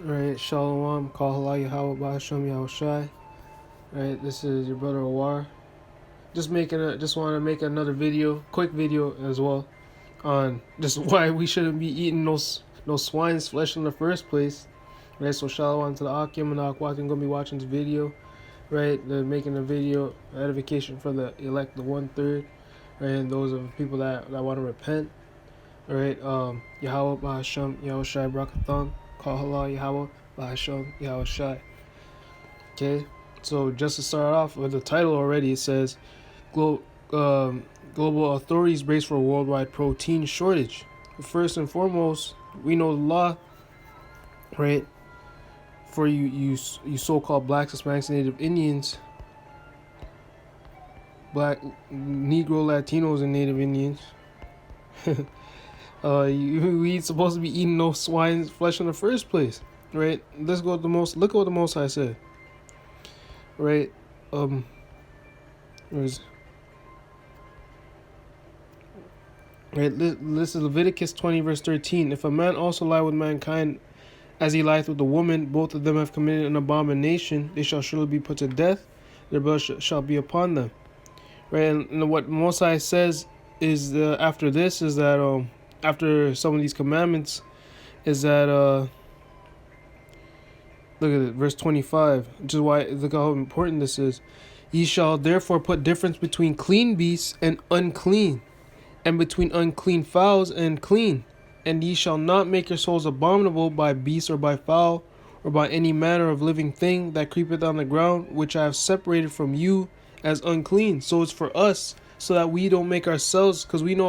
Right, Shalom, Call Halal Yahweh Bahasham Yahushai. Right, this is your brother Awar. Just want to make another quick video as well, on just why we shouldn't be eating those swine's flesh in the first place. Right, so Shalom to the Akim and the Akwatim gonna be watching this video. Right, they're making a video edification for the elect, the 1/3. Right, and those are people that want to repent. Alright, Yahweh Bahasham Yahushai Brakatham, Call Halal Yahweh Bahasham Yahushai. Okay, so just to start off with the title already, it says global authorities brace for a worldwide protein shortage. First and foremost, we know the law, right? For you so-called blacks, Hispanics, Native Indians, black, Negro, Latinos, and Native Indians. We ain't supposed to be eating no swine's flesh in the first place, right? Let's go to the most. Look at what the Most High said, right? Where's right? This is Leviticus 20 verse 13. If a man also lie with mankind, as he lieth with a woman, both of them have committed an abomination. They shall surely be put to death. Their blood shall be upon them, right? And what Most High says is after this is that after some of these commandments is that look at it, verse 25, which is why, look how important this is. Ye shall therefore put difference between clean beasts and unclean, and between unclean fowls and clean. And ye shall not make your souls abominable by beast or by fowl, or by any manner of living thing that creepeth on the ground, which I have separated from you as unclean. So it's for us, so that we don't make ourselves, because we know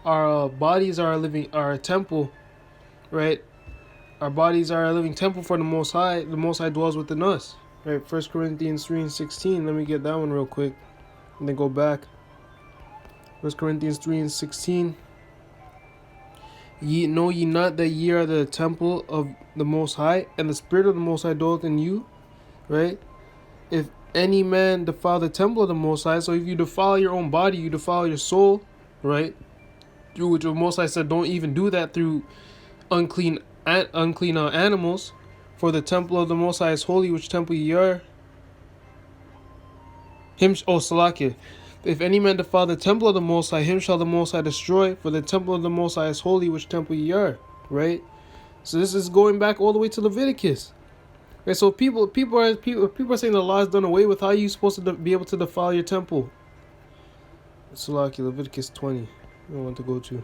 our bodies are a temple, right? Our bodies are a living temple for the Most High. The Most High dwells within us, right? 1 Corinthians 3 and 16. Let me get that one real quick, and then go back. 1 Corinthians 3 and 16. Know ye not that ye are the temple of the Most High, and the Spirit of the Most High dwelleth in you, right? If any man defile the temple of the Most High, so if you defile your own body, you defile your soul, right? Through which the Most High said, don't even do that through unclean animals, for the temple of the Most High is holy, which temple ye are. Salakia. If any man defile the temple of the Most High, him shall the Most High destroy, for the temple of the Most High is holy, which temple ye are, right? So this is going back all the way to Leviticus. Right, so people are saying the law is done away with. How are you supposed to be able to defile your temple? Salakia, Leviticus 20. I want to go to,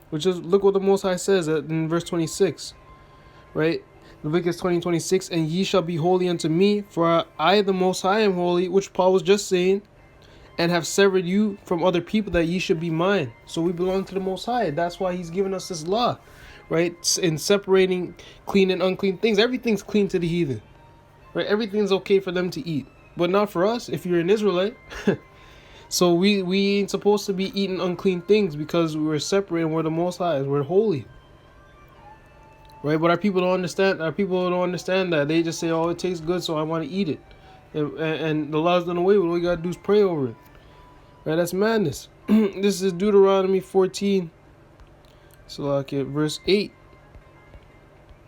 which is, look what the Most High says in verse 26, right? Leviticus 20:26, and ye shall be holy unto me, for I the Most High am holy, which Paul was just saying, and have severed you from other people that ye should be mine. So we belong to the Most High. That's why he's given us this law, right? In separating clean and unclean things. Everything's clean to the heathen, right? Everything's okay for them to eat, but not for us if you're an Israelite. So we ain't supposed to be eating unclean things because we're separated. We're the Most High. We're holy, right? But our people don't understand. That. They just say, "Oh, it tastes good, so I want to eat it," and the law's done away with. All we gotta do is pray over it, right? That's madness. This is Deuteronomy 14. So like it, verse 8.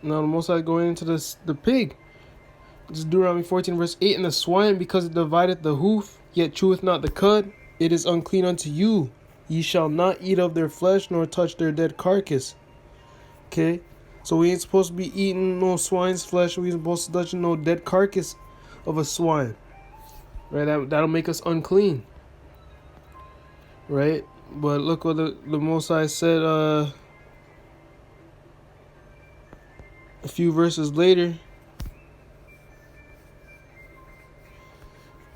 Now the Most High going into the pig. This is Deuteronomy 14, verse 8. And the swine, because it divideth the hoof, yet cheweth not the cud, it is unclean unto you. Ye shall not eat of their flesh, nor touch their dead carcass. Okay? So we ain't supposed to be eating no swine's flesh. We ain't supposed to touch no dead carcass of a swine. Right? That'll make us unclean. Right? But look what the Most High said a few verses later.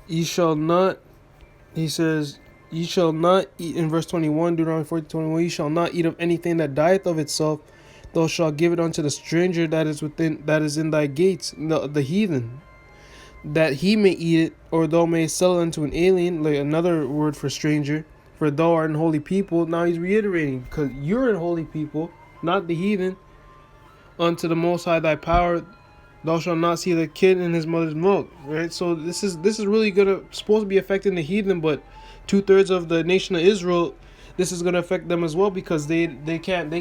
Ye shall not, he says, ye shall not eat, in verse 21, Deuteronomy 14:21, ye shall not eat of anything that dieth of itself. Thou shalt give it unto the stranger that is in thy gates, the heathen, that he may eat it, or thou mayest sell it unto an alien, like another word for stranger, for thou art an holy people. Now he's reiterating, because you're an holy people, not the heathen. Unto the Most High thy power, thou shalt not see the kid in his mother's milk. Right? So this is really supposed to be affecting the heathen, but 2/3 of the nation of Israel, this is gonna affect them as well, because they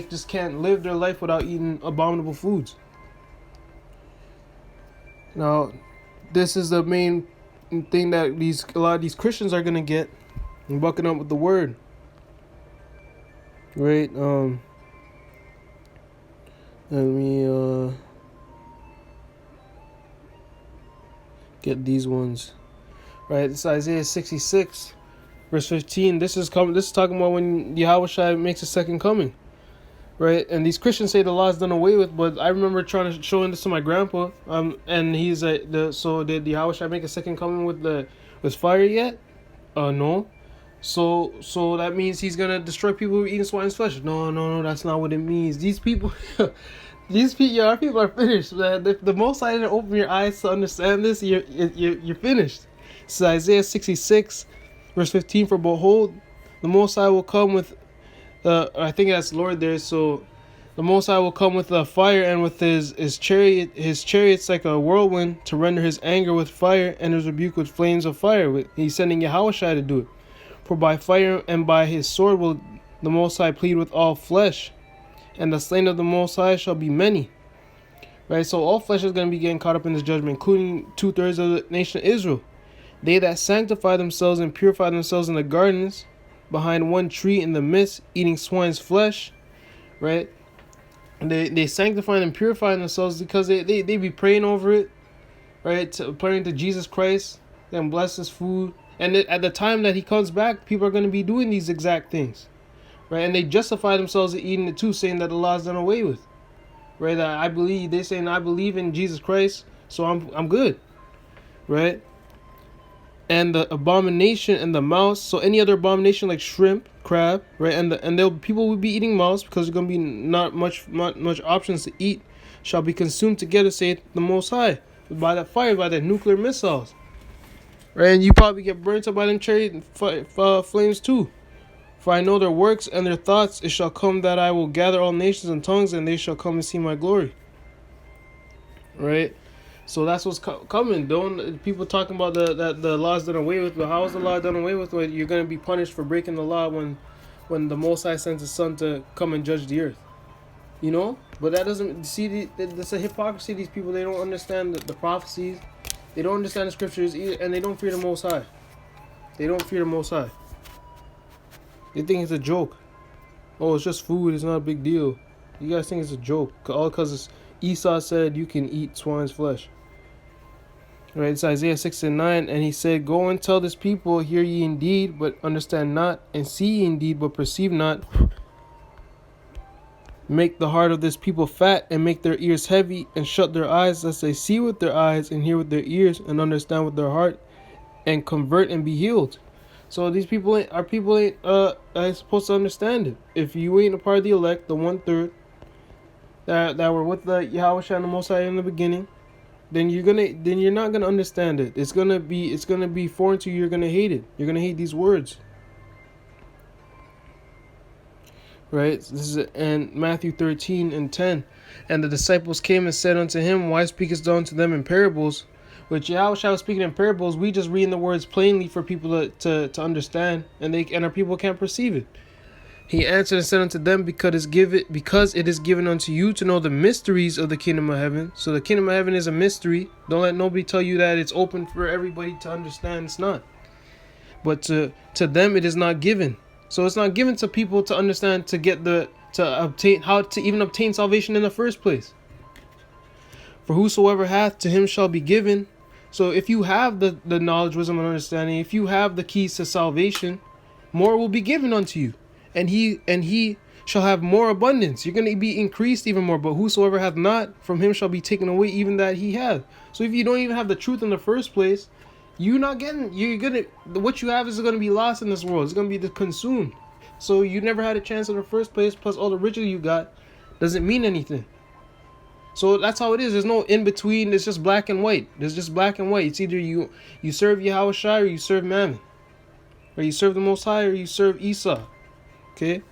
just can't live their life without eating abominable foods. Now, this is the main thing that a lot of these Christians are gonna get and bucking up with the word, right? Let me get these ones right. It's Isaiah 66, verse 15. This is talking about when Yahushua makes a second coming, right? And these Christians say the law is done away with, but I remember showing this to my grandpa. And he's so did Yahushua make a second coming with fire yet? No. So that means he's gonna destroy people who are eating swine's flesh. No, that's not what it means. These people, our people are finished. Man. If the Most High didn't open your eyes to understand this, you're finished. It's Isaiah 66, verse 15. For behold, the Most High will come with, I think that's Lord there. So the Most High will come with a fire, and with his chariots like a whirlwind, to render his anger with fire and his rebuke with flames of fire. He's sending Yahushua to do it. For by fire and by his sword will the Most High plead with all flesh, and the slain of the Most High shall be many. Right, so all flesh is going to be getting caught up in this judgment, including 2/3 of the nation of Israel. They that sanctify themselves and purify themselves in the gardens, behind one tree in the midst, eating swine's flesh, right? They sanctify and purify themselves because they be praying over it, right? Praying to Jesus Christ, then bless his food. And at the time that he comes back, people are going to be doing these exact things, right? And they justify themselves in eating it too, saying that the law is done away with, right? They're saying I believe in Jesus Christ, so I'm good, right? And the abomination and the mouse, so any other abomination like shrimp, crab, right? And people will be eating mouse because there's going to be not much options to eat, shall be consumed together, saith the Most High, by that fire, by the nuclear missiles. Right, and you probably get burnt up by them cherry flames too. For I know their works and their thoughts. It shall come that I will gather all nations and tongues, and they shall come and see my glory. Right, so that's what's coming. Don't people talking about the laws done away with? But how is the law done away with? When you're gonna be punished for breaking the law when the Most High sends His Son to come and judge the earth. You know, but that doesn't see. That's a hypocrisy. These people, they don't understand the prophecies. They don't understand the scriptures either, and they don't fear the Most High. They don't fear the Most High. They think it's a joke. Oh, it's just food. It's not a big deal. You guys think it's a joke. All because Esau said you can eat swine's flesh. Right, it's Isaiah 6:9. And he said, go and tell this people, hear ye indeed, but understand not, and see ye indeed, but perceive not. Make the heart of this people fat, and make their ears heavy, and shut their eyes, lest they see with their eyes, and hear with their ears, and understand with their heart, and convert and be healed. So these people ain't supposed to understand it. If you ain't a part of the elect, the 1/3 that were with the Yahweh and the Most High in the beginning, then you're not gonna understand it. It's gonna be foreign to you. You're gonna hate it. You're gonna hate these words. Right? This is in Matthew 13:10. And the disciples came and said unto him, why speakest thou unto them in parables? Which Yahushua was speaking in parables. We just reading the words plainly for people to understand, and our people can't perceive it. He answered and said unto them, because it is given unto you to know the mysteries of the kingdom of heaven. So the kingdom of heaven is a mystery. Don't let nobody tell you that it's open for everybody to understand. It's not. But to them it is not given. So it's not given to people to understand, to obtain how to even obtain salvation in the first place. For whosoever hath, to him shall be given. So if you have the knowledge, wisdom, and understanding, if you have the keys to salvation, more will be given unto you, and he shall have more abundance. You're going to be increased even more. But whosoever hath not, from him shall be taken away even that he hath. So if you don't even have the truth in the first place, what you have is going to be lost in this world. It's going to be consumed. So you never had a chance in the first place. Plus all the riches you got doesn't mean anything. So that's how it is. There's no in between. It's just black and white. There's just black and white. It's either you serve Yahweh Shai or you serve Mammon, or you serve the Most High or you serve Esau. Okay.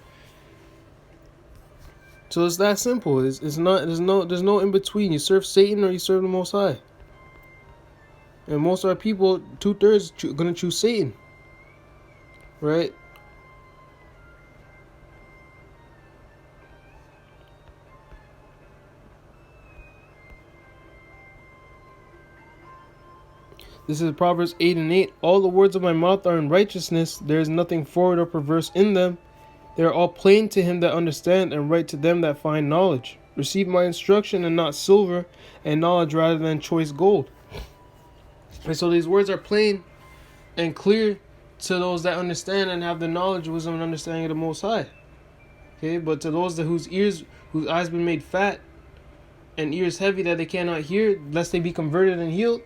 So it's that simple. It's not. There's no in between. You serve Satan or you serve the Most High. And most of our people, 2/3, gonna choose Satan. Right. This is Proverbs 8:8. All the words of my mouth are in righteousness. There is nothing forward or perverse in them. They are all plain to him that understand, and right to them that find knowledge. Receive my instruction and not silver, and knowledge rather than choice gold. And so these words are plain and clear to those that understand and have the knowledge, wisdom, and understanding of the Most High. Okay, but to those whose eyes been made fat and ears heavy that they cannot hear, lest they be converted and healed,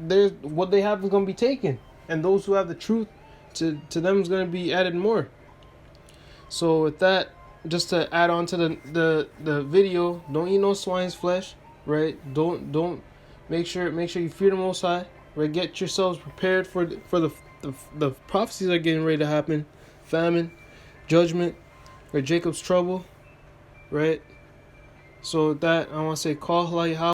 there's what they have is going to be taken, and those who have the truth, to them is going to be added more. So with that, just to add on to the video, don't eat no swine's flesh, right? Don't make sure you fear the Most High, right? Get yourselves prepared for the prophecies that are getting ready to happen, famine, judgment, or Jacob's trouble, right? So with that, I want to say, call